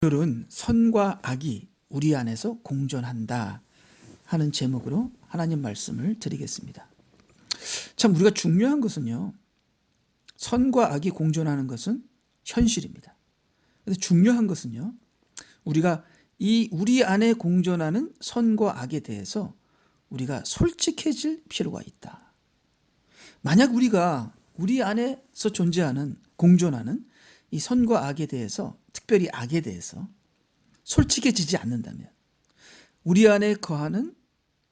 오늘은 선과 악이 우리 안에서 공존한다 하는 제목으로 하나님 말씀을 드리겠습니다. 참 우리가 중요한 것은요, 선과 악이 공존하는 것은 현실입니다. 그런데 중요한 것은요, 우리가 우리 안에 공존하는 선과 악에 대해서 우리가 솔직해질 필요가 있다. 만약 우리가 우리 안에서 존재하는 공존하는 이 선과 악에 대해서, 특별히 악에 대해서 솔직해지지 않는다면, 우리 안에 거하는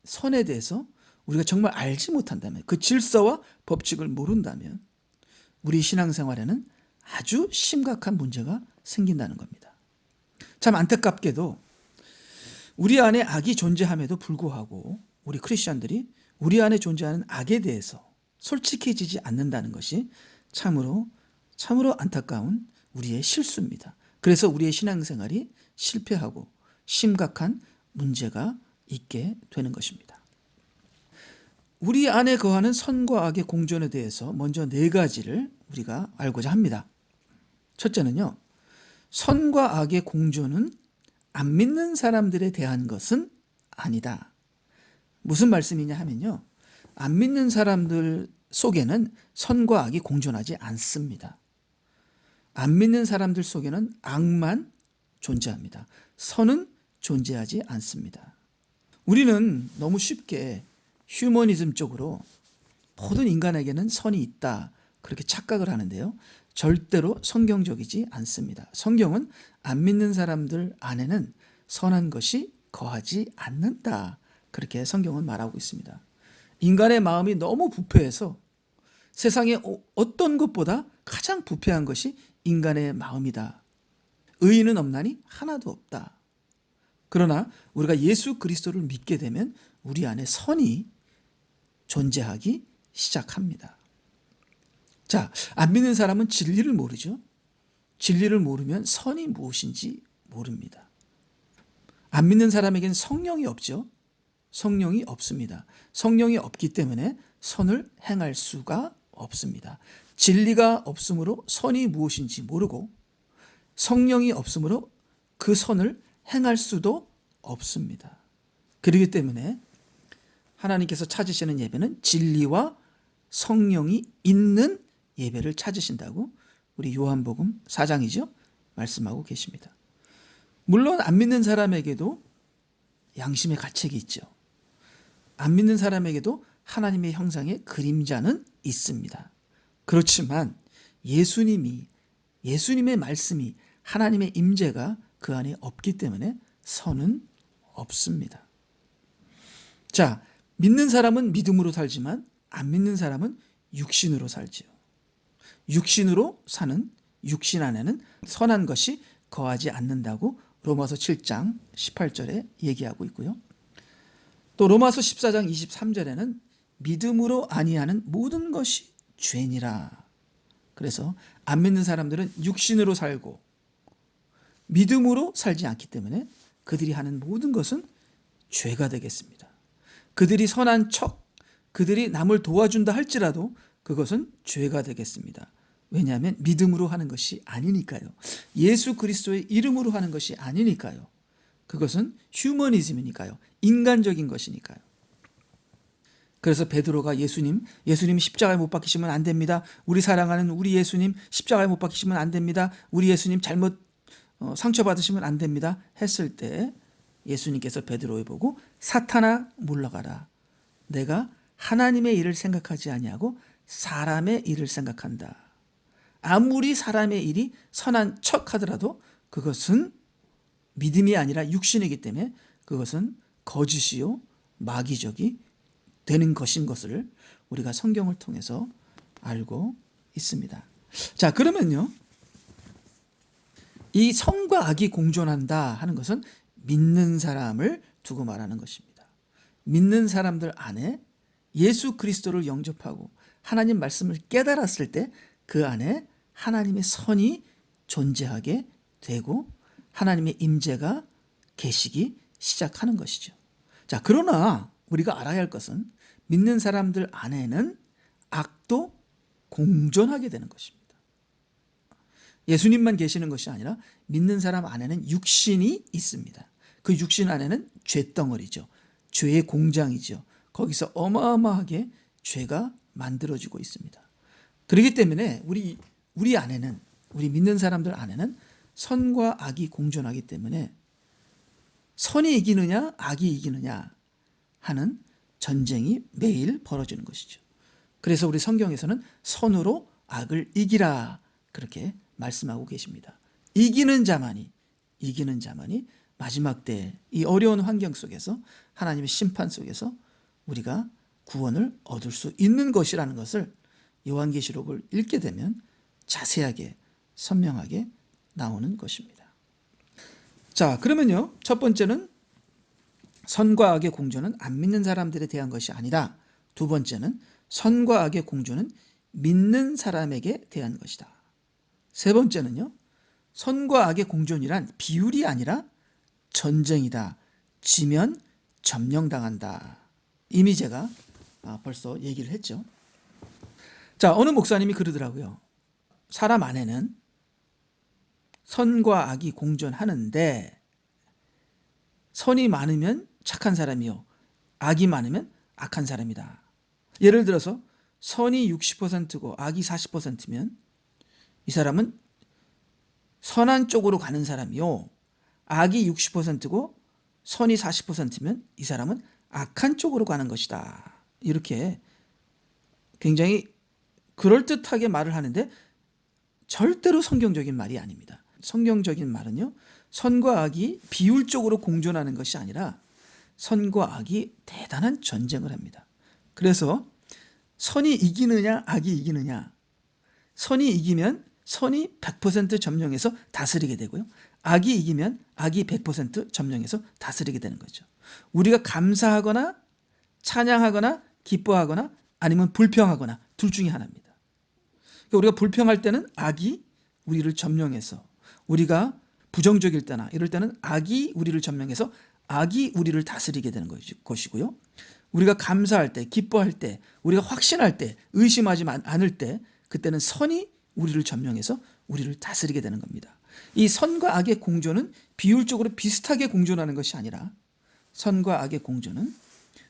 선에 대해서 우리가 정말 알지 못한다면, 그 질서와 법칙을 모른다면 우리 신앙생활에는 아주 심각한 문제가 생긴다는 겁니다. 참 안타깝게도 우리 안에 악이 존재함에도 불구하고 우리 크리스천들이 우리 안에 존재하는 악에 대해서 솔직해지지 않는다는 것이 참으로 안타까운 우리의 실수입니다. 그래서 우리의 신앙생활이 실패하고 심각한 문제가 있게 되는 것입니다. 우리 안에 거하는 선과 악의 공존에 대해서 먼저 4가지를 우리가 알고자 합니다. 첫째는요, 선과 악의 공존은 안 믿는 사람들에 대한 것은 아니다. 무슨 말씀이냐 하면요, 안 믿는 사람들 속에는 선과 악이 공존하지 않습니다. 안 믿는 사람들 속에는 악만 존재합니다. 선은 존재하지 않습니다. 우리는 너무 쉽게 휴머니즘 쪽으로 모든 인간에게는 선이 있다, 그렇게 착각을 하는데요, 절대로 성경적이지 않습니다. 성경은 안 믿는 사람들 안에는 선한 것이 거하지 않는다, 그렇게 성경은 말하고 있습니다. 인간의 마음이 너무 부패해서 세상에 어떤 것보다 가장 부패한 것이 인간의 마음이다. 의인은 없나니 하나도 없다. 그러나 우리가 예수 그리스도를 믿게 되면 우리 안에 선이 존재하기 시작합니다. 자, 안 믿는 사람은 진리를 모르죠. 진리를 모르면 선이 무엇인지 모릅니다. 안 믿는 사람에게는 성령이 없죠. 성령이 없습니다. 성령이 없기 때문에 선을 행할 수가 없습니다. 진리가 없으므로 선이 무엇인지 모르고, 성령이 없으므로 그 선을 행할 수도 없습니다. 그렇기 때문에 하나님께서 찾으시는 예배는 진리와 성령이 있는 예배를 찾으신다고 우리 요한복음 4장이죠, 말씀하고 계십니다. 물론 안 믿는 사람에게도 양심의 가책이 있죠. 안 믿는 사람에게도 하나님의 형상의 그림자는 있습니다. 그렇지만 예수님의 말씀이, 하나님의 임재가 그 안에 없기 때문에 선은 없습니다. 자, 믿는 사람은 믿음으로 살지만 안 믿는 사람은 육신으로 살지요. 육신으로 사는, 육신 안에는 선한 것이 거하지 않는다고 로마서 7장 18절에 얘기하고 있고요. 또 로마서 14장 23절에는 믿음으로 아니하는 모든 것이 죄니라. 그래서 안 믿는 사람들은 육신으로 살고 믿음으로 살지 않기 때문에 그들이 하는 모든 것은 죄가 되겠습니다. 그들이 선한 척, 그들이 남을 도와준다 할지라도 그것은 죄가 되겠습니다. 왜냐하면 믿음으로 하는 것이 아니니까요. 예수 그리스도의 이름으로 하는 것이 아니니까요. 그것은 휴머니즘이니까요. 인간적인 것이니까요. 그래서 베드로가 예수님 십자가에 못 박히시면 안 됩니다. 우리 사랑하는 우리 예수님 십자가에 못 박히시면 안 됩니다. 우리 예수님 잘못 상처받으시면 안 됩니다 했을 때 예수님께서 베드로를 보고 사탄아 물러가라. 내가 하나님의 일을 생각하지 아니하고 사람의 일을 생각한다. 아무리 사람의 일이 선한 척 하더라도 그것은 믿음이 아니라 육신이기 때문에 그것은 거짓이요 마귀적이 되는 것인 것을 우리가 성경을 통해서 알고 있습니다. 자, 그러면요, 이 선과 악이 공존한다 하는 것은 믿는 사람을 두고 말하는 것입니다. 믿는 사람들 안에 예수 그리스도를 영접하고 하나님 말씀을 깨달았을 때 그 안에 하나님의 선이 존재하게 되고 하나님의 임재가 계시기 시작하는 것이죠. 자, 그러나 우리가 알아야 할 것은 믿는 사람들 안에는 악도 공존하게 되는 것입니다. 예수님만 계시는 것이 아니라 믿는 사람 안에는 육신이 있습니다. 그 육신 안에는 죄덩어리죠. 죄의 공장이죠. 거기서 어마어마하게 죄가 만들어지고 있습니다. 그렇기 때문에 우리 안에는, 우리 믿는 사람들 안에는 선과 악이 공존하기 때문에 선이 이기느냐 악이 이기느냐 하는 전쟁이 매일 벌어지는 것이죠. 그래서 우리 성경에서는 선으로 악을 이기라 그렇게 말씀하고 계십니다. 이기는 자만이 마지막 때 이 어려운 환경 속에서, 하나님의 심판 속에서 우리가 구원을 얻을 수 있는 것이라는 것을 요한계시록을 읽게 되면 자세하게 선명하게 나오는 것입니다. 자, 그러면요, 첫 번째는 선과 악의 공존은 안 믿는 사람들에 대한 것이 아니라, 두 번째는 선과 악의 공존은 믿는 사람에게 대한 것이다. 세 번째는요, 선과 악의 공존이란 비율이 아니라 전쟁이다. 지면 점령당한다. 이미 제가 벌써 얘기를 했죠. 자, 어느 목사님이 그러더라고요. 사람 안에는 선과 악이 공존하는데 선이 많으면 착한 사람이요, 악이 많으면 악한 사람이다. 예를 들어서 선이 60%고 악이 40%면 이 사람은 선한 쪽으로 가는 사람이요, 악이 60%고 선이 40%면 이 사람은 악한 쪽으로 가는 것이다. 이렇게 굉장히 그럴듯하게 말을 하는데 절대로 성경적인 말이 아닙니다. 성경적인 말은요, 선과 악이 비율적으로 공존하는 것이 아니라 선과 악이 대단한 전쟁을 합니다. 그래서 선이 이기느냐 악이 이기느냐, 선이 이기면 선이 100% 점령해서 다스리게 되고요, 악이 이기면 악이 100% 점령해서 다스리게 되는 거죠. 우리가 감사하거나 찬양하거나 기뻐하거나 아니면 불평하거나 둘 중에 하나입니다. 그러니까 우리가 불평할 때는 악이 우리를 점령해서, 우리가 부정적일 때나 이럴 때는 악이 우리를 점령해서 악이 우리를 다스리게 되는 것이고요, 우리가 감사할 때, 기뻐할 때, 우리가 확신할 때, 의심하지 않을 때, 그때는 선이 우리를 점령해서 우리를 다스리게 되는 겁니다. 이 선과 악의 공존은 비율적으로 비슷하게 공존하는 것이 아니라 선과 악의 공존은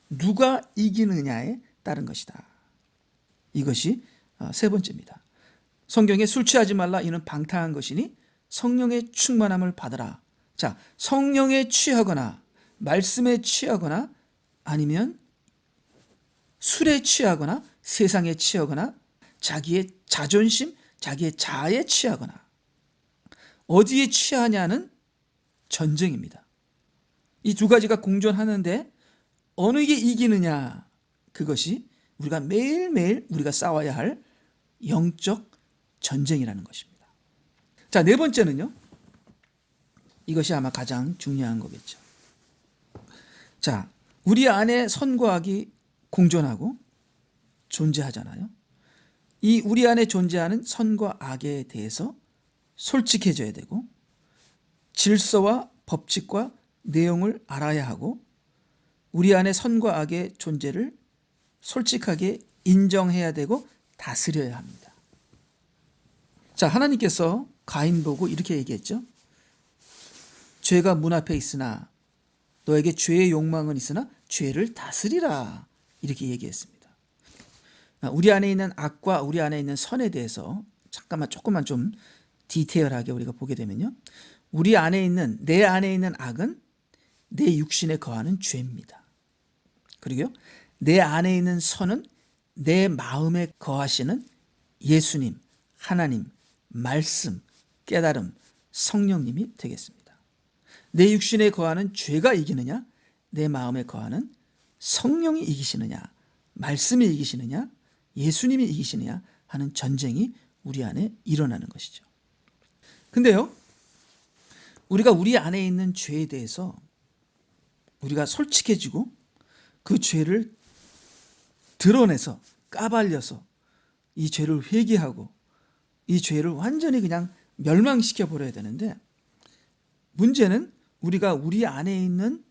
누가 이기느냐에 따른 것이다. 이것이 세 번째입니다. 성경에 술 취하지 말라 이는 방탕한 것이니 성령의 충만함을 받으라. 자, 성령에 취하거나 말씀에 취하거나 아니면 술에 취하거나 세상에 취하거나 자기의 자존심, 자기의 자아에 취하거나 어디에 취하냐는 전쟁입니다. 이 두 가지가 공존하는데 어느 게 이기느냐, 그것이 우리가 매일매일 우리가 싸워야 할 영적 전쟁이라는 것입니다. 자, 네 번째는요, 이것이 아마 가장 중요한 거겠죠. 자, 우리 안에 선과 악이 공존하고 존재하잖아요. 이 우리 안에 존재하는 선과 악에 대해서 솔직해져야 되고 질서와 법칙과 내용을 알아야 하고 우리 안에 선과 악의 존재를 솔직하게 인정해야 되고 다스려야 합니다. 자, 하나님께서 가인 보고 이렇게 얘기했죠. 죄가 문 앞에 있으나 너에게 죄의 욕망은 있으나 죄를 다스리라, 이렇게 얘기했습니다. 우리 안에 있는 악과 우리 안에 있는 선에 대해서 조금만 좀 디테일하게 우리가 보게 되면요, 우리 안에 있는, 내 안에 있는 악은 내 육신에 거하는 죄입니다. 그리고 내 안에 있는 선은 내 마음에 거하시는 예수님, 하나님, 말씀, 깨달음, 성령님이 되겠습니다. 내 육신에 거하는 죄가 이기느냐, 내 마음에 거하는 성령이 이기시느냐, 말씀이 이기시느냐, 예수님이 이기시느냐 하는 전쟁이 우리 안에 일어나는 것이죠. 근데요, 우리가 우리 안에 있는 죄에 대해서 우리가 솔직해지고 그 죄를 드러내서 까발려서 이 죄를 회개하고 이 죄를 완전히 그냥 멸망시켜 버려야 되는데, 문제는 우리가 우리 안에 있는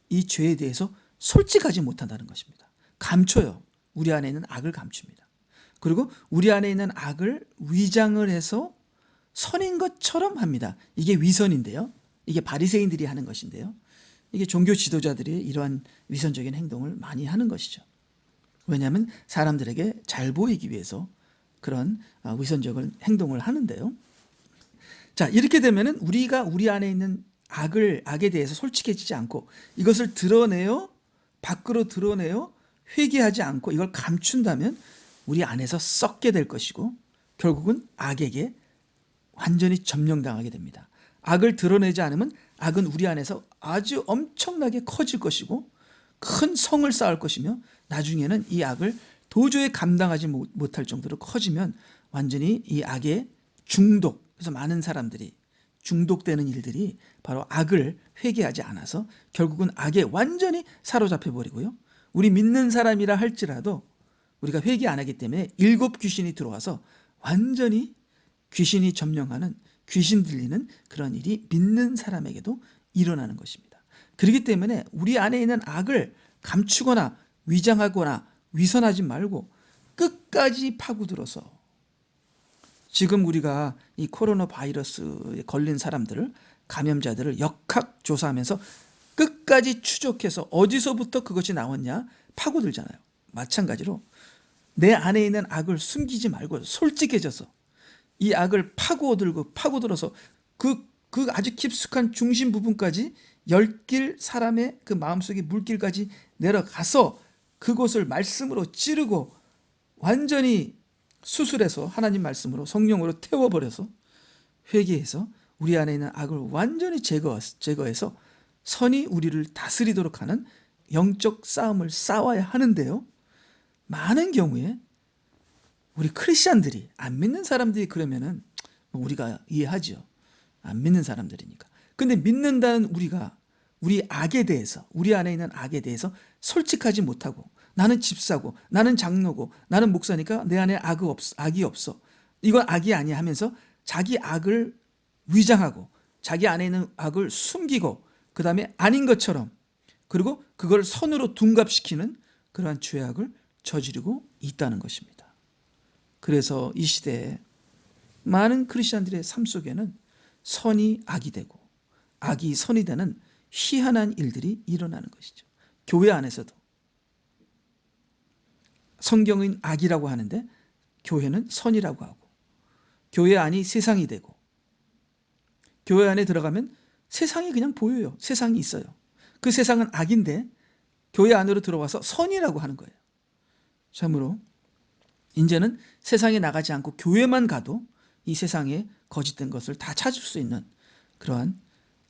이 죄에 대해서 솔직하지 못한다는 것입니다. 감춰요. 우리 안에 있는 악을 감춥니다. 그리고 우리 안에 있는 악을 위장을 해서 선인 것처럼 합니다. 이게 위선인데요. 이게 바리새인들이 하는 것인데요. 이게 종교 지도자들이 이러한 위선적인 행동을 많이 하는 것이죠. 왜냐하면 사람들에게 잘 보이기 위해서 그런 위선적인 행동을 하는데요. 자, 이렇게 되면은 우리가 우리 안에 있는 악에 대해서 솔직해지지 않고 이것을 드러내어 밖으로 드러내어 회개하지 않고 이걸 감춘다면 우리 안에서 썩게 될 것이고 결국은 악에게 완전히 점령당하게 됩니다. 악을 드러내지 않으면 악은 우리 안에서 아주 엄청나게 커질 것이고 큰 성을 쌓을 것이며 나중에는 이 악을 도저히 감당하지 못할 정도로 커지면 완전히 이 악의 중독, 그래서 많은 사람들이 중독되는 일들이 바로 악을 회개하지 않아서 결국은 악에 완전히 사로잡혀 버리고요. 우리 믿는 사람이라 할지라도 우리가 회개 안 하기 때문에 7 귀신이 들어와서 완전히 귀신이 점령하는, 귀신 들리는 그런 일이 믿는 사람에게도 일어나는 것입니다. 그렇기 때문에 우리 안에 있는 악을 감추거나 위장하거나 위선하지 말고 끝까지 파고들어서 지금 우리가 이 코로나 바이러스에 걸린 사람들을, 감염자들을 역학조사하면서 끝까지 추적해서 어디서부터 그것이 나왔냐 파고들잖아요. 마찬가지로 내 안에 있는 악을 숨기지 말고 솔직해져서 이 악을 파고들어서 그 아주 깊숙한 중심 부분까지 열길 사람의 그 마음속의 물길까지 내려가서 그곳을 말씀으로 찌르고 완전히 수술해서 하나님 말씀으로 성령으로 태워버려서 회개해서 우리 안에 있는 악을 완전히 제거해서 선이 우리를 다스리도록 하는 영적 싸움을 싸워야 하는데요. 많은 경우에 우리 크리스찬들이, 안 믿는 사람들이 그러면은 우리가 이해하죠. 안 믿는 사람들이니까. 근데 믿는다는 우리가 우리 악에 대해서, 우리 안에 있는 악에 대해서 솔직하지 못하고 나는 집사고 나는 장로고 나는 목사니까 내 안에 악이 없어. 이건 악이 아니야 하면서 자기 악을 위장하고 자기 안에 있는 악을 숨기고 그 다음에 아닌 것처럼 그리고 그걸 선으로 둔갑시키는 그러한 죄악을 저지르고 있다는 것입니다. 그래서 이 시대에 많은 크리스천들의 삶 속에는 선이 악이 되고 악이 선이 되는 희한한 일들이 일어나는 것이죠. 교회 안에서도 성경은 악이라고 하는데 교회는 선이라고 하고, 교회 안이 세상이 되고, 교회 안에 들어가면 세상이 그냥 보여요. 세상이 있어요. 그 세상은 악인데 교회 안으로 들어와서 선이라고 하는 거예요. 참으로 이제는 세상에 나가지 않고 교회만 가도 이 세상에 거짓된 것을 다 찾을 수 있는 그러한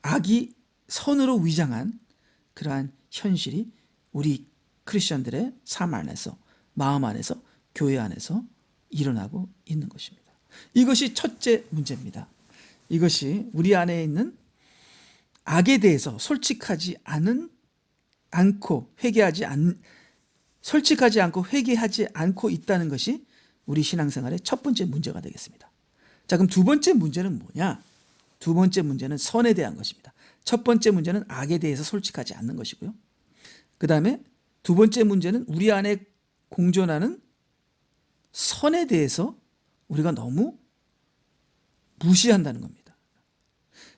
악이 선으로 위장한 그러한 현실이 우리 크리스천들의 삶 안에서, 마음 안에서, 교회 안에서 일어나고 있는 것입니다. 이것이 첫째 문제입니다. 이것이 우리 안에 있는 악에 대해서 솔직하지 않고 솔직하지 않고 회개하지 않고 있다는 것이 우리 신앙생활의 첫 번째 문제가 되겠습니다. 자, 그럼 두 번째 문제는 뭐냐? 두 번째 문제는 선에 대한 것입니다. 첫 번째 문제는 악에 대해서 솔직하지 않는 것이고요. 그 다음에 두 번째 문제는 우리 안에 공존하는 선에 대해서 우리가 너무 무시한다는 겁니다.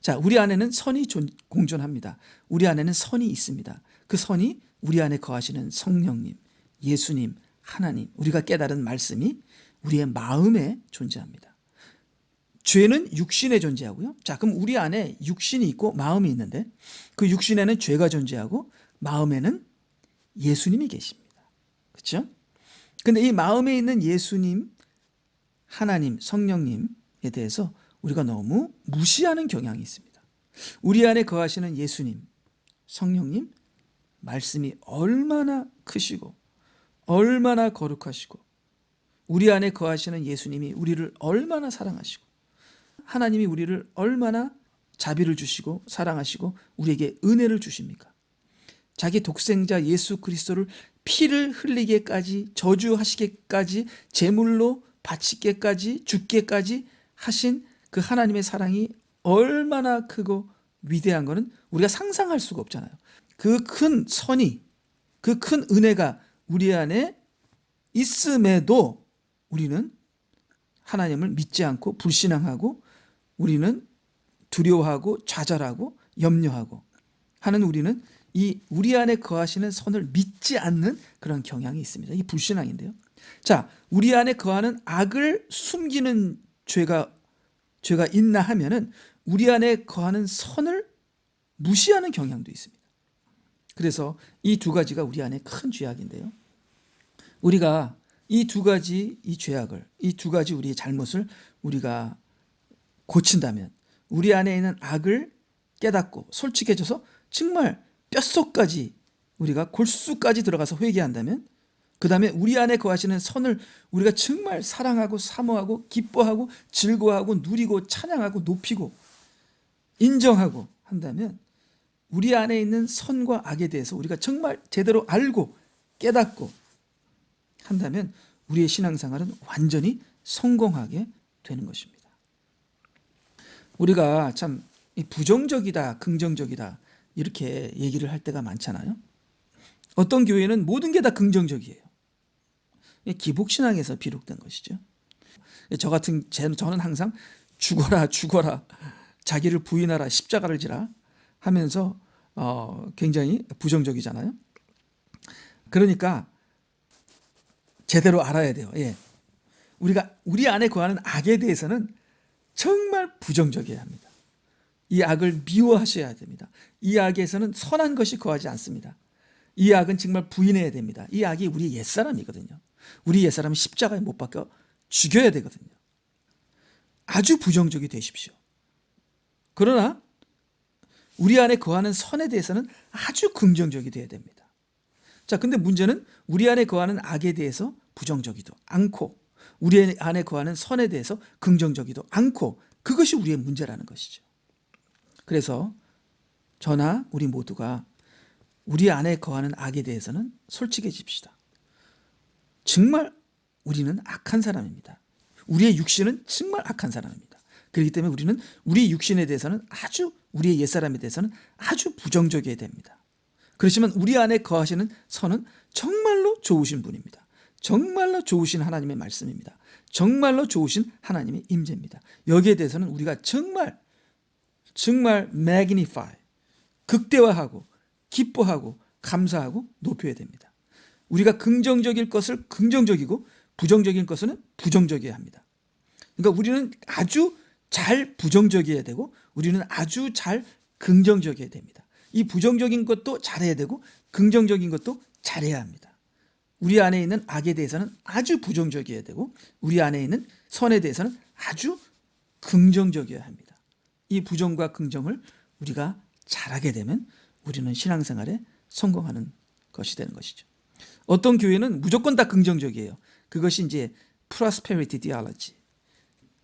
자, 우리 안에는 선이 공존합니다. 우리 안에는 선이 있습니다. 그 선이 우리 안에 거하시는 성령님, 예수님, 하나님, 우리가 깨달은 말씀이 우리의 마음에 존재합니다. 죄는 육신에 존재하고요. 자, 그럼 우리 안에 육신이 있고 마음이 있는데 그 육신에는 죄가 존재하고 마음에는 예수님이 계십니다. 그렇죠? 근데 이 마음에 있는 예수님, 하나님, 성령님에 대해서 우리가 너무 무시하는 경향이 있습니다. 우리 안에 거하시는 예수님, 성령님, 말씀이 얼마나 크시고 얼마나 거룩하시고 우리 안에 거하시는 예수님이 우리를 얼마나 사랑하시고 하나님이 우리를 얼마나 자비를 주시고 사랑하시고 우리에게 은혜를 주십니까? 자기 독생자 예수 그리스도를 피를 흘리게까지 저주하시게까지 제물로 바치게까지 죽게까지 하신 그 하나님의 사랑이 얼마나 크고 위대한 것은 우리가 상상할 수가 없잖아요. 그 큰 선이, 그 큰 은혜가 우리 안에 있음에도 우리는 하나님을 믿지 않고 불신앙하고 우리는 두려워하고 좌절하고 염려하고 하는 우리는 이 우리 안에 거하시는 선을 믿지 않는 그런 경향이 있습니다. 이 불신앙인데요. 자, 우리 안에 거하는 악을 숨기는 죄가 있나 하면은 우리 안에 거하는 선을 무시하는 경향도 있습니다. 그래서 이 두 가지가 우리 안에 큰 죄악인데요. 우리가 이 두 가지 이 죄악을, 이 두 가지 우리의 잘못을 우리가 고친다면, 우리 안에 있는 악을 깨닫고 솔직해져서 정말 뼛속까지, 우리가 골수까지 들어가서 회개한다면, 그 다음에 우리 안에 거하시는 선을 우리가 정말 사랑하고 사모하고 기뻐하고 즐거워하고 누리고 찬양하고 높이고 인정하고 한다면, 우리 안에 있는 선과 악에 대해서 우리가 정말 제대로 알고 깨닫고 한다면 우리의 신앙생활은 완전히 성공하게 되는 것입니다. 우리가 참 부정적이다, 긍정적이다 이렇게 얘기를 할 때가 많잖아요. 어떤 교회는 모든 게 다 긍정적이에요. 기복신앙에서 비롯된 것이죠. 저는 항상 죽어라 죽어라, 자기를 부인하라, 십자가를 지라 하면서 굉장히 부정적이잖아요. 그러니까 제대로 알아야 돼요. 예. 우리가 우리 안에 거하는 악에 대해서는 정말 부정적이어야 합니다. 이 악을 미워하셔야 됩니다. 이 악에서는 선한 것이 거하지 않습니다. 이 악은 정말 부인해야 됩니다. 이 악이 우리 옛사람이거든요. 우리 옛사람은 십자가에 못 박혀 죽여야 되거든요. 아주 부정적이 되십시오. 그러나 우리 안에 거하는 선에 대해서는 아주 긍정적이 되어야 됩니다. 자, 근데 문제는 우리 안에 거하는 악에 대해서 부정적이도 않고 우리 안에 거하는 선에 대해서 긍정적이도 않고, 그것이 우리의 문제라는 것이죠. 그래서 저나 우리 모두가 우리 안에 거하는 악에 대해서는 솔직해집시다. 정말 우리는 악한 사람입니다. 우리의 육신은 정말 악한 사람입니다. 그렇기 때문에 우리는 우리 육신에 대해서는 아주, 우리의 옛사람에 대해서는 아주 부정적이어야 됩니다. 그렇지만 우리 안에 거하시는 선은 정말로 좋으신 분입니다. 정말로 좋으신 하나님의 말씀입니다. 정말로 좋으신 하나님의 임재입니다. 여기에 대해서는 우리가 정말 magnify, 극대화하고 기뻐하고 감사하고 높여야 됩니다. 우리가 긍정적일 것을 긍정적이고 부정적인 것은 부정적이어야 합니다. 그러니까 우리는 아주 잘 부정적이어야 되고 우리는 아주 잘 긍정적이어야 됩니다. 이 부정적인 것도 잘해야 되고 긍정적인 것도 잘해야 합니다. 우리 안에 있는 악에 대해서는 아주 부정적이어야 되고 우리 안에 있는 선에 대해서는 아주 긍정적이어야 합니다. 이 부정과 긍정을 우리가 잘하게 되면 우리는 신앙생활에 성공하는 것이 되는 것이죠. 어떤 교회는 무조건 다 긍정적이에요. 그것이 이제 prosperity theology,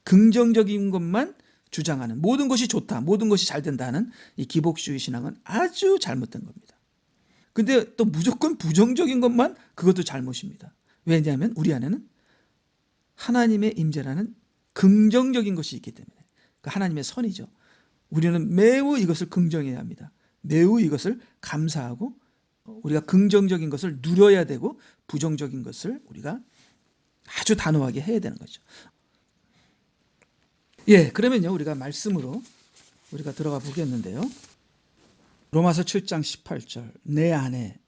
긍정적인 것만 주장하는, 모든 것이 좋다, 모든 것이 잘 된다 하는 이 기복주의 신앙은 아주 잘못된 겁니다. 근데 또 무조건 부정적인 것만, 그것도 잘못입니다. 왜냐하면 우리 안에는 하나님의 임재라는 긍정적인 것이 있기 때문에, 그 하나님의 선이죠. 우리는 매우 이것을 긍정해야 합니다. 매우 이것을 감사하고 우리가 긍정적인 것을 누려야 되고 부정적인 것을 우리가 아주 단호하게 해야 되는 거죠. 예, 그러면요 우리가 말씀으로 우리가 들어가 보겠는데요. 로마서 7장 18절, 내 안에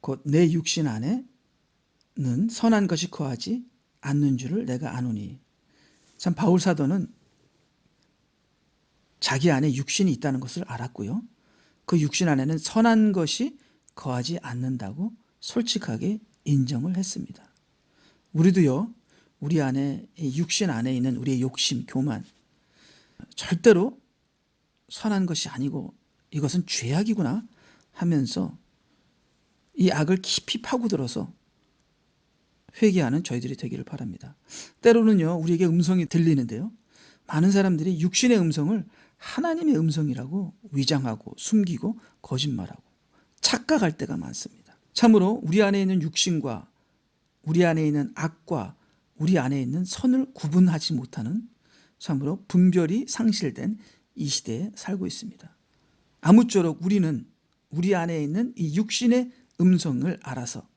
곧 내 육신 안에는 선한 것이 거하지 않는 줄을 내가 아노니. 참 바울 사도는 자기 안에 육신이 있다는 것을 알았고요. 그 육신 안에는 선한 것이 거하지 않는다고 솔직하게 인정을 했습니다. 우리도요, 우리 안에, 육신 안에 있는 우리의 욕심, 교만, 절대로 선한 것이 아니고 이것은 죄악이구나 하면서 이 악을 깊이 파고들어서 회개하는 저희들이 되기를 바랍니다. 때로는요, 우리에게 음성이 들리는데요, 많은 사람들이 육신의 음성을 하나님의 음성이라고 위장하고 숨기고 거짓말하고 착각할 때가 많습니다. 참으로 우리 안에 있는 육신과 우리 안에 있는 악과 우리 안에 있는 선을 구분하지 못하는, 참으로 분별이 상실된 이 시대에 살고 있습니다. 아무쪼록 우리는 우리 안에 있는 이 육신의 음성을 알아서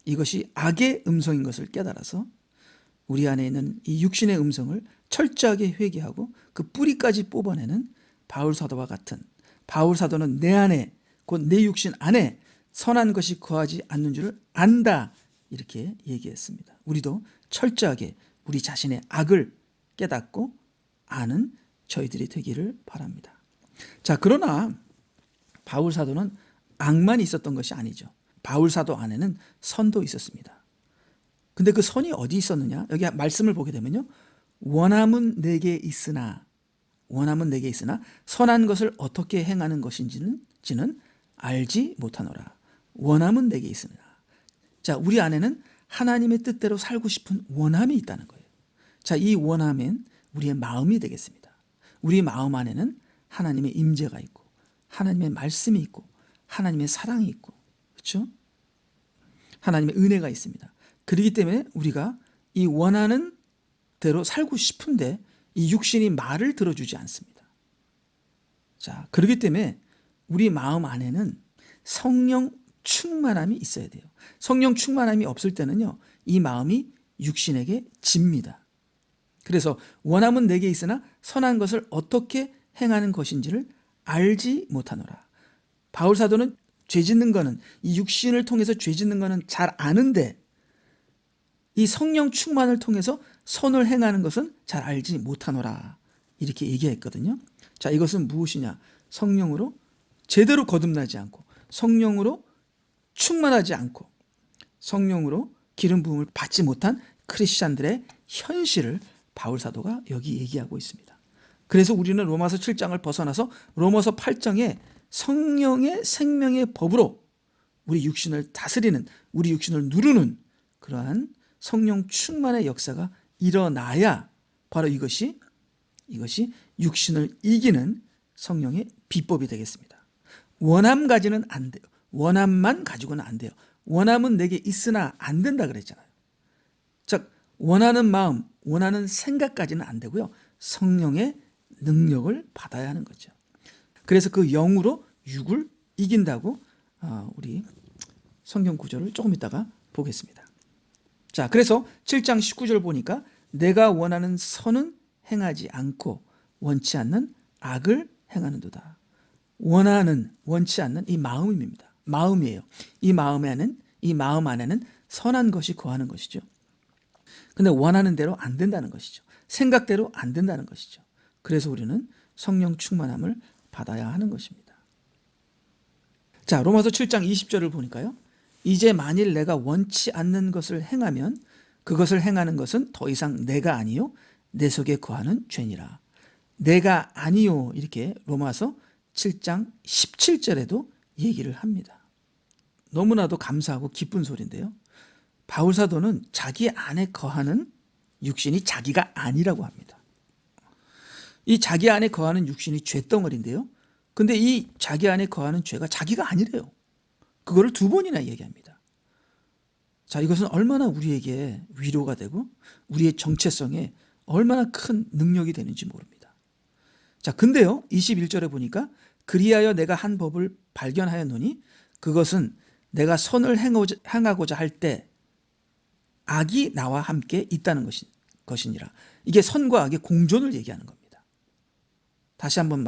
이것이 악의 음성인 것을 깨달아서 우리 안에 있는 이 육신의 음성을 철저하게 회개하고 그 뿌리까지 뽑아내는 바울 사도와 같은, 바울 사도는 내 안에, 곧 내 육신 안에 선한 것이 거하지 않는 줄을 안다, 이렇게 얘기했습니다. 우리도 철저하게 우리 자신의 악을 깨닫고 아는 저희들이 되기를 바랍니다. 자, 그러나 바울 사도는 악만 있었던 것이 아니죠. 바울 사도 안에는 선도 있었습니다. 근데 그 선이 어디 있었느냐? 여기 말씀을 보게 되면요, 원함은 내게 있으나, 원함은 내게 있으나 선한 것을 어떻게 행하는 것인지는 알지 못하노라. 원함은 내게 있으나. 자, 우리 안에는 하나님의 뜻대로 살고 싶은 원함이 있다는 거예요. 자, 이 원함은 우리의 마음이 되겠습니다. 우리 마음 안에는 하나님의 임재가 있고, 하나님의 말씀이 있고, 하나님의 사랑이 있고, 그렇죠? 하나님의 은혜가 있습니다. 그렇기 때문에 우리가 이 원하는 대로 살고 싶은데 이 육신이 말을 들어주지 않습니다. 자, 그렇기 때문에 우리 마음 안에는 성령 충만함이 있어야 돼요. 성령 충만함이 없을 때는요, 이 마음이 육신에게 집니다. 그래서 원함은 내게 있으나 선한 것을 어떻게 행하는 것인지를 알지 못하노라. 바울 사도는 죄 짓는 거는, 이 육신을 통해서 죄 짓는 거는 잘 아는데 이 성령 충만을 통해서 선을 행하는 것은 잘 알지 못하노라, 이렇게 얘기했거든요. 자, 이것은 무엇이냐? 성령으로 제대로 거듭나지 않고, 성령으로 충만하지 않고, 성령으로 기름 부음을 받지 못한 크리스찬들의 현실을 바울 사도가 여기 얘기하고 있습니다. 그래서 우리는 로마서 7장을 벗어나서 로마서 8장에 성령의 생명의 법으로 우리 육신을 다스리는, 우리 육신을 누르는 그러한 성령 충만의 역사가 일어나야 바로 이것이 육신을 이기는 성령의 비법이 되겠습니다. 원함 가지는 안 돼요. 원함만 가지고는 안 돼요. 원함은 내게 있으나 안 된다 그랬잖아요. 즉, 원하는 마음, 원하는 생각까지는 안 되고요, 성령의 능력을 받아야 하는 거죠. 그래서 그 영으로 육을 이긴다고 우리 성경 구절을 조금 이따가 보겠습니다. 자, 그래서 7장 19절 보니까 내가 원하는 선은 행하지 않고 원치 않는 악을 행하는도다. 원하는, 원치 않는 이 마음입니다. 마음이에요. 이 마음 안에는 선한 것이 거하는 것이죠. 근데 원하는 대로 안 된다는 것이죠. 생각대로 안 된다는 것이죠. 그래서 우리는 성령 충만함을 받아야 하는 것입니다. 자, 로마서 7장 20절을 보니까요, 이제 만일 내가 원치 않는 것을 행하면 그것을 행하는 것은 더 이상 내가 아니요 내 속에 거하는 죄니라. 내가 아니요, 이렇게 로마서 7장 17절에도 얘기를 합니다. 너무나도 감사하고 기쁜 소리인데요, 바울 사도는 자기 안에 거하는 육신이 자기가 아니라고 합니다. 이 자기 안에 거하는 육신이 죄덩어리인데요, 근데 이 자기 안에 거하는 죄가 자기가 아니래요. 그거를 2번이나 얘기합니다. 자, 이것은 얼마나 우리에게 위로가 되고 우리의 정체성에 얼마나 큰 능력이 되는지 모릅니다. 자, 근데요, 21절에 보니까 그리하여 내가 한 법을 발견하였노니 그것은 내가 선을 행하고자 할 때 악이 나와 함께 있다는 것이니라. 이게 선과 악의 공존을 얘기하는 겁니다. 다시 한번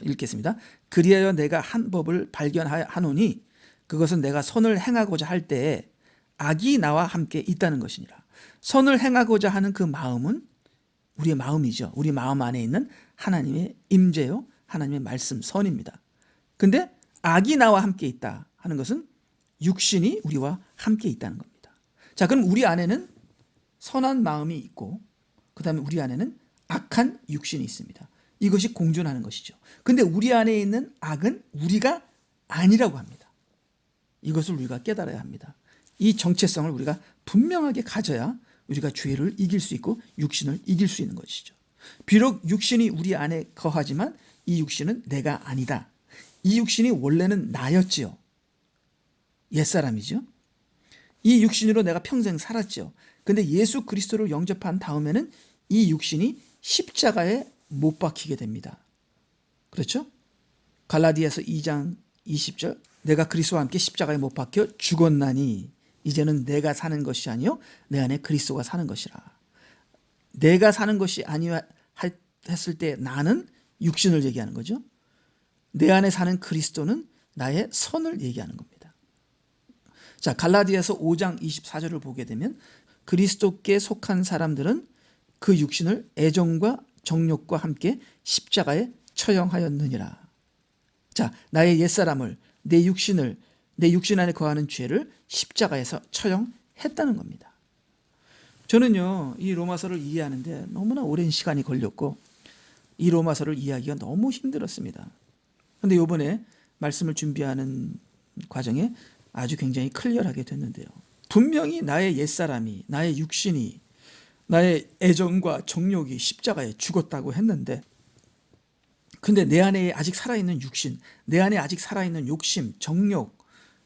읽겠습니다. 그리하여 내가 한 법을 발견하노니 그것은 내가 선을 행하고자 할 때에 악이 나와 함께 있다는 것이니라. 선을 행하고자 하는 그 마음은 우리의 마음이죠. 우리 마음 안에 있는 하나님의 임재요, 하나님의 말씀, 선입니다. 근데 악이 나와 함께 있다 하는 것은 육신이 우리와 함께 있다는 겁니다. 자, 그럼 우리 안에는 선한 마음이 있고 그 다음에 우리 안에는 악한 육신이 있습니다. 이것이 공존하는 것이죠. 근데 우리 안에 있는 악은 우리가 아니라고 합니다. 이것을 우리가 깨달아야 합니다. 이 정체성을 우리가 분명하게 가져야 우리가 죄를 이길 수 있고 육신을 이길 수 있는 것이죠. 비록 육신이 우리 안에 거하지만 이 육신은 내가 아니다. 이 육신이 원래는 나였지요. 옛사람이죠. 이 육신으로 내가 평생 살았죠. 근데 예수 그리스도를 영접한 다음에는 이 육신이 십자가에 못 박히게 됩니다. 그렇죠? 갈라디아서 2장 20절, 내가 그리스도와 함께 십자가에 못 박혀 죽었나니 이제는 내가 사는 것이 아니요 내 안에 그리스도가 사는 것이라. 내가 사는 것이 아니야 했을 때 나는 육신을 얘기하는 거죠. 내 안에 사는 그리스도는 나의 선을 얘기하는 겁니다. 자, 갈라디아서 5장 24절을 보게 되면 그리스도께 속한 사람들은 그 육신을 애정과 정욕과 함께 십자가에 처형하였느니라. 자, 나의 옛사람을 내 육신 안에 거하는 죄를 십자가에서 처형했다는 겁니다. 저는요, 이 로마서를 이해하는데 너무나 오랜 시간이 걸렸고 이 로마서를 이해하기가 너무 힘들었습니다. 그런데 이번에 말씀을 준비하는 과정에 아주 굉장히 클리어하게 됐는데요. 분명히 나의 옛사람이, 나의 육신이, 나의 애정과 정욕이 십자가에 죽었다고 했는데, 근데 내 안에 아직 살아있는 육신, 내 안에 아직 살아있는 욕심, 정욕,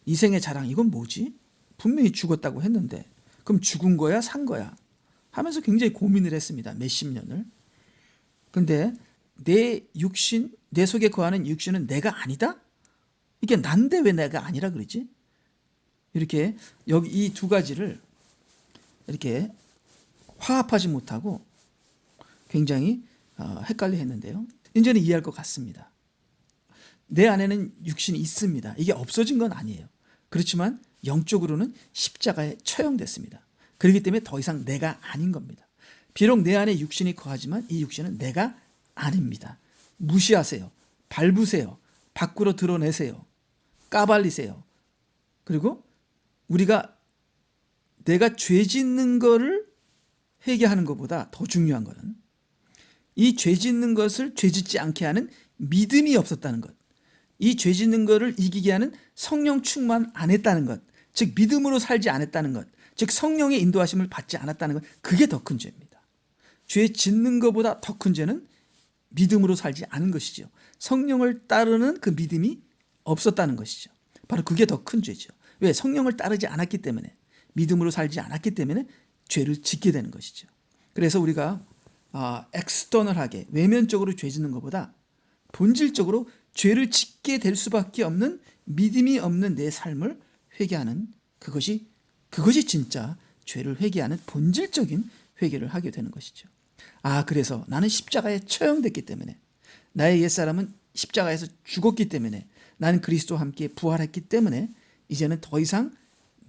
이생의 자랑, 이건 뭐지? 분명히 죽었다고 했는데 그럼 죽은 거야 산 거야 하면서 굉장히 고민을 했습니다. 몇십 년을. 근데 내 육신, 내 속에 거하는 육신은 내가 아니다? 이게 난데 왜 내가 아니라 그러지? 이렇게 여기 이 두 가지를 이렇게 화합하지 못하고 굉장히 헷갈려 했는데요. 이제는 이해할 것 같습니다. 내 안에는 육신이 있습니다. 이게 없어진 건 아니에요. 그렇지만 영적으로는 십자가에 처형됐습니다. 그렇기 때문에 더 이상 내가 아닌 겁니다. 비록 내 안에 육신이 거하지만 이 육신은 내가 아닙니다. 무시하세요. 밟으세요. 밖으로 드러내세요. 까발리세요. 그리고 우리가 내가 죄 짓는 거를 회개하는 것보다 더 중요한 것은 이 죄 짓는 것을 죄 짓지 않게 하는 믿음이 없었다는 것. 이 죄 짓는 것을 이기게 하는 성령 충만 안 했다는 것. 즉 믿음으로 살지 않았다는 것. 즉 성령의 인도하심을 받지 않았다는 것. 그게 더 큰 죄입니다. 죄 짓는 것보다 더 큰 죄는 믿음으로 살지 않은 것이죠. 성령을 따르는 그 믿음이 없었다는 것이죠. 바로 그게 더 큰 죄죠. 왜? 성령을 따르지 않았기 때문에, 믿음으로 살지 않았기 때문에 죄를 짓게 되는 것이죠. 그래서 우리가 엑스터널하게 외면적으로 죄 짓는 것보다 본질적으로 죄를 짓게 될 수밖에 없는 믿음이 없는 내 삶을 회개하는 그것이 진짜 죄를 회개하는 본질적인 회개를 하게 되는 것이죠. 그래서 나는 십자가에 처형됐기 때문에, 나의 옛사람은 십자가에서 죽었기 때문에, 나는 그리스도와 함께 부활했기 때문에 이제는 더 이상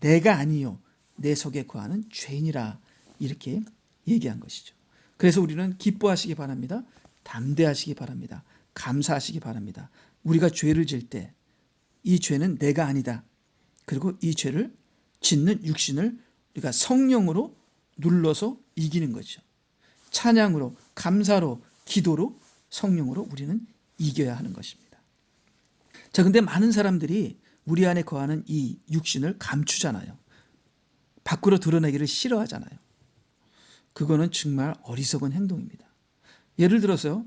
내가 아니요 내 속에 거하는 죄인이라, 이렇게 얘기한 것이죠. 그래서 우리는 기뻐하시기 바랍니다. 담대하시기 바랍니다. 감사하시기 바랍니다. 우리가 죄를 질 때 이 죄는 내가 아니다. 그리고 이 죄를 짓는 육신을 우리가 성령으로 눌러서 이기는 거죠. 찬양으로, 감사로, 기도로, 성령으로 우리는 이겨야 하는 것입니다. 자, 근데 많은 사람들이 우리 안에 거하는 이 육신을 감추잖아요. 밖으로 드러내기를 싫어하잖아요. 그거는 정말 어리석은 행동입니다. 예를 들어서요,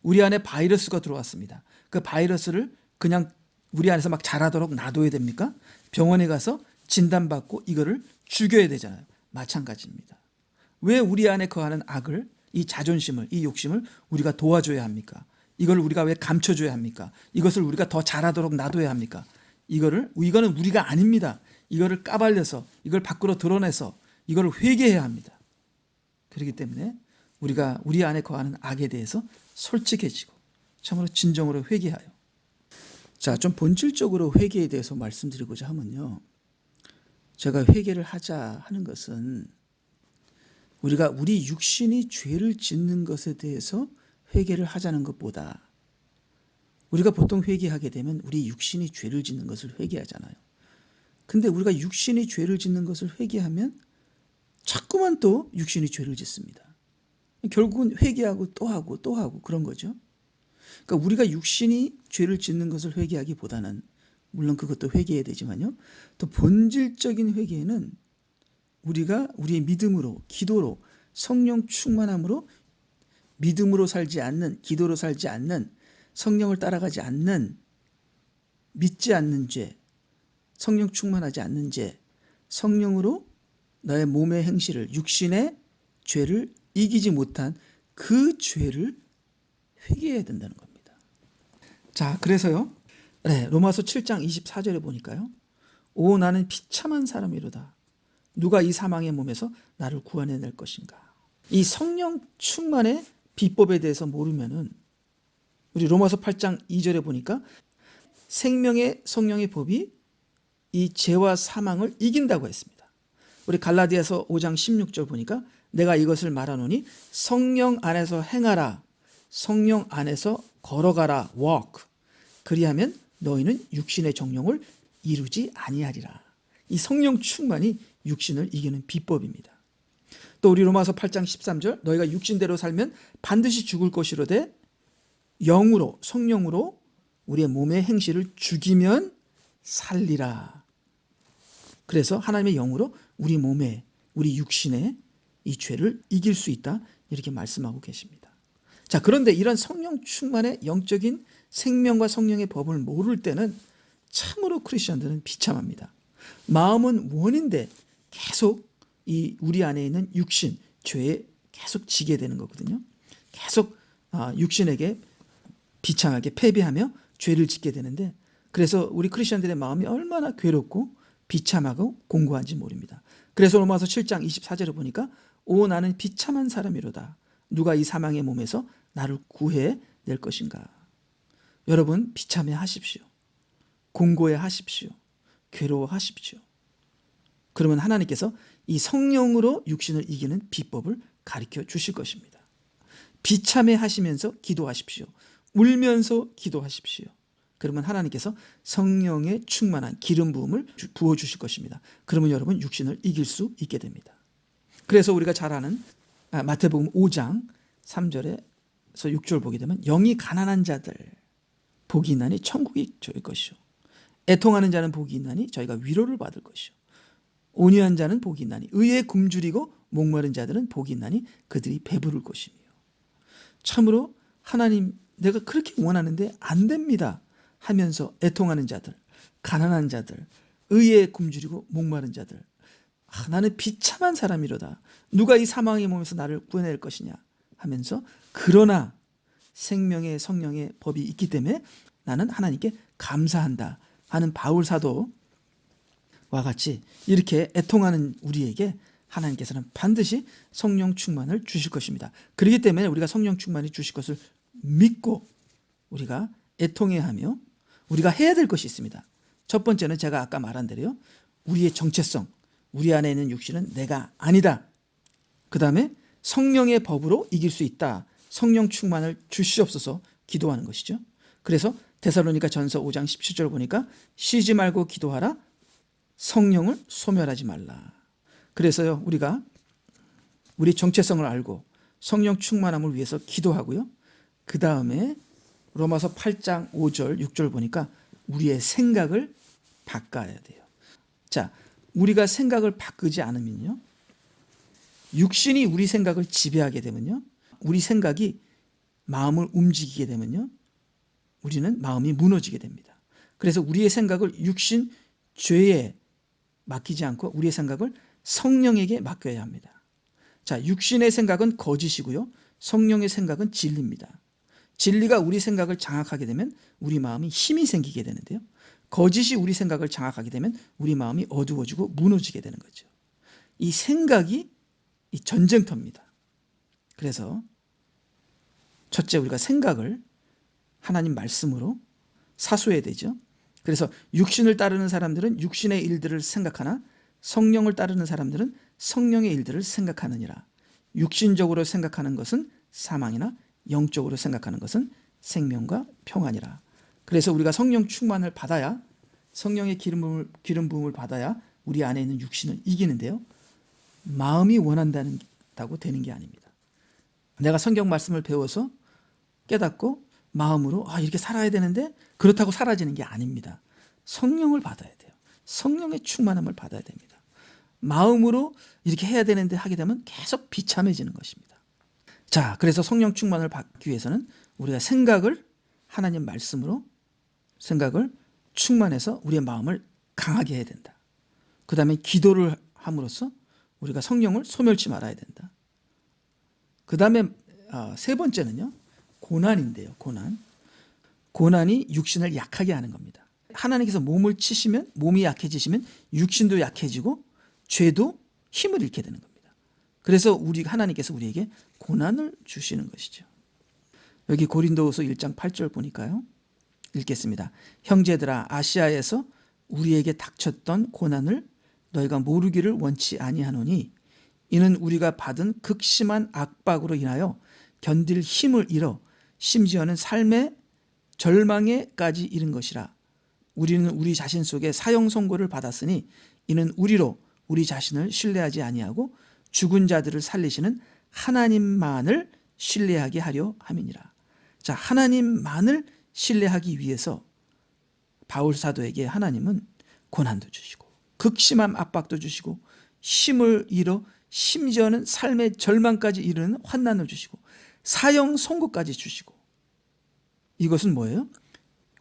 우리 안에 바이러스가 들어왔습니다. 그 바이러스를 그냥 우리 안에서 막 자라도록 놔둬야 됩니까? 병원에 가서 진단받고 이거를 죽여야 되잖아요. 마찬가지입니다. 왜 우리 안에 거하는 악을, 이 자존심을, 이 욕심을 우리가 도와줘야 합니까? 이걸 우리가 왜 감춰줘야 합니까? 이것을 우리가 더 자라도록 놔둬야 합니까? 이거는 우리가 아닙니다. 이거를 까발려서, 이걸 밖으로 드러내서 이걸 회개해야 합니다. 그렇기 때문에 우리가 우리 안에 거하는 악에 대해서 솔직해지고 참으로 진정으로 회개하여, 자, 좀 본질적으로 회개에 대해서 말씀드리고자 하면요, 제가 회개를 하자 하는 것은 우리가 우리 육신이 죄를 짓는 것에 대해서 회개를 하자는 것보다, 우리가 보통 회개하게 되면 우리 육신이 죄를 짓는 것을 회개하잖아요. 근데 우리가 육신이 죄를 짓는 것을 회개하면 자꾸만 또 육신이 죄를 짓습니다. 결국은 회개하고 또 하고 또 하고 그런 거죠. 그러니까 우리가 육신이 죄를 짓는 것을 회개하기보다는, 물론 그것도 회개해야 되지만요, 또 본질적인 회개는 우리가 우리의 믿음으로, 기도로, 성령 충만함으로, 믿음으로 살지 않는, 기도로 살지 않는, 성령을 따라가지 않는, 믿지 않는 죄, 성령 충만하지 않는 죄, 성령으로 나의 몸의 행실을, 육신의 죄를 이기지 못한 그 죄를 회개해야 된다는 겁니다. 자, 그래서요, 로마서 7장 24절에 보니까요, 오 나는 비참한 사람이로다. 누가 이 사망의 몸에서 나를 구원해낼 것인가. 이 성령 충만의 비법에 대해서 모르면은 우리 로마서 8장 2절에 보니까 생명의 성령의 법이 이 죄와 사망을 이긴다고 했습니다. 우리 갈라디아서 5장 16절 보니까 내가 이것을 말하노니 성령 안에서 행하라, 성령 안에서 걸어가라, walk. 그리하면 너희는 육신의 정욕을 이루지 아니하리라. 이 성령 충만이 육신을 이기는 비법입니다. 또 우리 로마서 8장 13절 너희가 육신대로 살면 반드시 죽을 것이로되 영으로 성령으로 우리의 몸의 행실을 죽이면 살리라. 그래서 하나님의 영으로 우리 몸에 우리 육신의 이 죄를 이길 수 있다 이렇게 말씀하고 계십니다. 자, 그런데 이런 성령 충만의 영적인 생명과 성령의 법을 모를 때는 참으로 크리스천들은 비참합니다. 마음은 원인데 계속 이 우리 안에 있는 육신, 죄에 계속 지게 되는 거거든요. 계속 육신에게 비참하게 패배하며 죄를 짓게 되는데, 그래서 우리 크리스천들의 마음이 얼마나 괴롭고 비참하고 공고한지 모릅니다. 그래서 로마서 7장 24절에 보니까 오 나는 비참한 사람이로다. 누가 이 사망의 몸에서 나를 구해낼 것인가. 여러분 비참해 하십시오. 공고해 하십시오. 괴로워하십시오. 그러면 하나님께서 이 성령으로 육신을 이기는 비법을 가르쳐 주실 것입니다. 비참해 하시면서 기도하십시오. 울면서 기도하십시오. 그러면 하나님께서 성령의 충만한 기름 부음을 부어주실 것입니다. 그러면 여러분 육신을 이길 수 있게 됩니다. 그래서 우리가 잘 아는 마태복음 5장 3절에서 6절 보게 되면 영이 가난한 자들 복이 있나니 천국이 저희 것이요. 애통하는 자는 복이 있나니 저희가 위로를 받을 것이요. 온유한 자는 복이 있나니 의에 굶주리고 목마른 자들은 복이 있나니 그들이 배부를 것이며. 참으로 하나님 내가 그렇게 원하는데 안 됩니다 하면서 애통하는 자들, 가난한 자들, 의에 굶주리고 목마른 자들, 나는 비참한 사람이로다. 누가 이 사망의 몸에서 나를 구해낼 것이냐 하면서, 그러나 생명의 성령의 법이 있기 때문에 나는 하나님께 감사한다 하는 바울 사도와 같이 이렇게 애통하는 우리에게 하나님께서는 반드시 성령 충만을 주실 것입니다. 그렇기 때문에 우리가 성령 충만이 주실 것을 믿고 우리가 애통해야 하며 우리가 해야 될 것이 있습니다. 첫 번째는 제가 아까 말한 대로요, 우리의 정체성, 우리 안에 있는 육신은 내가 아니다. 그 다음에 성령의 법으로 이길 수 있다. 성령 충만을 주시옵소서 기도하는 것이죠. 그래서 데살로니가 전서 5장 17절 보니까 쉬지 말고 기도하라. 성령을 소멸하지 말라. 그래서요, 우리가 우리 정체성을 알고 성령 충만함을 위해서 기도하고요. 그 다음에 로마서 8장 5절 6절 보니까 우리의 생각을 바꿔야 돼요. 자, 우리가 생각을 바꾸지 않으면요, 육신이 우리 생각을 지배하게 되면요, 우리 생각이 마음을 움직이게 되면요, 우리는 마음이 무너지게 됩니다. 그래서 우리의 생각을 육신 죄에 맡기지 않고 우리의 생각을 성령에게 맡겨야 합니다. 자, 육신의 생각은 거짓이고요, 성령의 생각은 진리입니다. 진리가 우리 생각을 장악하게 되면 우리 마음이 힘이 생기게 되는데요, 거짓이 우리 생각을 장악하게 되면 우리 마음이 어두워지고 무너지게 되는 거죠. 이 생각이 이 전쟁터입니다. 그래서 첫째, 우리가 생각을 하나님 말씀으로 사수해야 되죠. 그래서 육신을 따르는 사람들은 육신의 일들을 생각하나 성령을 따르는 사람들은 성령의 일들을 생각하느니라. 육신적으로 생각하는 것은 사망이나 영적으로 생각하는 것은 생명과 평안이라. 그래서 우리가 성령 충만을 받아야, 성령의 기름 부음을 받아야 우리 안에 있는 육신을 이기는데요, 마음이 원한다고 되는 게 아닙니다. 내가 성경 말씀을 배워서 깨닫고 마음으로 이렇게 살아야 되는데 그렇다고 사라지는 게 아닙니다. 성령을 받아야 돼요. 성령의 충만함을 받아야 됩니다. 마음으로 이렇게 해야 되는데 하게 되면 계속 비참해지는 것입니다. 자, 그래서 성령 충만을 받기 위해서는 우리가 생각을 하나님 말씀으로 생각을 충만해서 우리의 마음을 강하게 해야 된다. 그 다음에 기도를 함으로써 우리가 성령을 소멸치 말아야 된다. 그 다음에 세 번째는요, 고난인데요. 고난이 육신을 약하게 하는 겁니다. 하나님께서 몸을 치시면, 몸이 약해지시면 육신도 약해지고 죄도 힘을 잃게 되는 겁니다. 그래서 하나님께서 우리에게 고난을 주시는 것이죠. 여기 고린도후서 1장 8절 보니까요. 읽겠습니다. 형제들아, 아시아에서 우리에게 닥쳤던 고난을 너희가 모르기를 원치 아니하노니 이는 우리가 받은 극심한 압박으로 인하여 견딜 힘을 잃어 심지어는 삶의 절망에까지 이른 것이라. 우리는 우리 자신 속에 사형 선고를 받았으니 이는 우리로 우리 자신을 신뢰하지 아니하고 죽은 자들을 살리시는 하나님만을 신뢰하게 하려 함이니라. 자, 하나님만을 신뢰하기 위해서 바울 사도에게 하나님은 고난도 주시고 극심한 압박도 주시고 힘을 잃어 심지어는 삶의 절망까지 이르는 환난을 주시고 사형 선고까지 주시고, 이것은 뭐예요?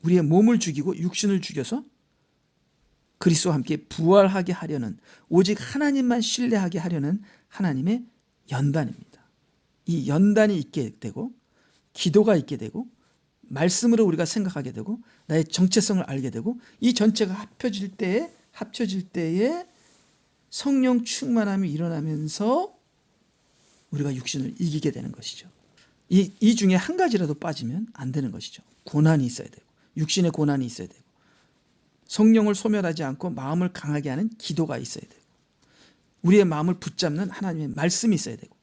우리의 몸을 죽이고 육신을 죽여서 그리스도와 함께 부활하게 하려는, 오직 하나님만 신뢰하게 하려는 하나님의 연단입니다. 이 연단이 있게 되고 기도가 있게 되고 말씀으로 우리가 생각하게 되고 나의 정체성을 알게 되고 이 전체가 합쳐질 때에 성령 충만함이 일어나면서 우리가 육신을 이기게 되는 것이죠. 이 중에 한 가지라도 빠지면 안 되는 것이죠. 고난이 있어야 되고 육신의 고난이 있어야 되고 성령을 소멸하지 않고 마음을 강하게 하는 기도가 있어야 되고 우리의 마음을 붙잡는 하나님의 말씀이 있어야 되고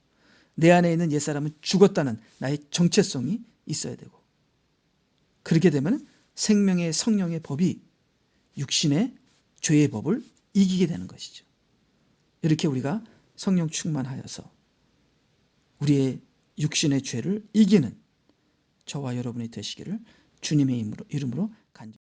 내 안에 있는 옛사람은 죽었다는 나의 정체성이 있어야 되고, 그렇게 되면 생명의 성령의 법이 육신의 죄의 법을 이기게 되는 것이죠. 이렇게 우리가 성령 충만하여서 우리의 육신의 죄를 이기는 저와 여러분이 되시기를 주님의 이름으로 간절히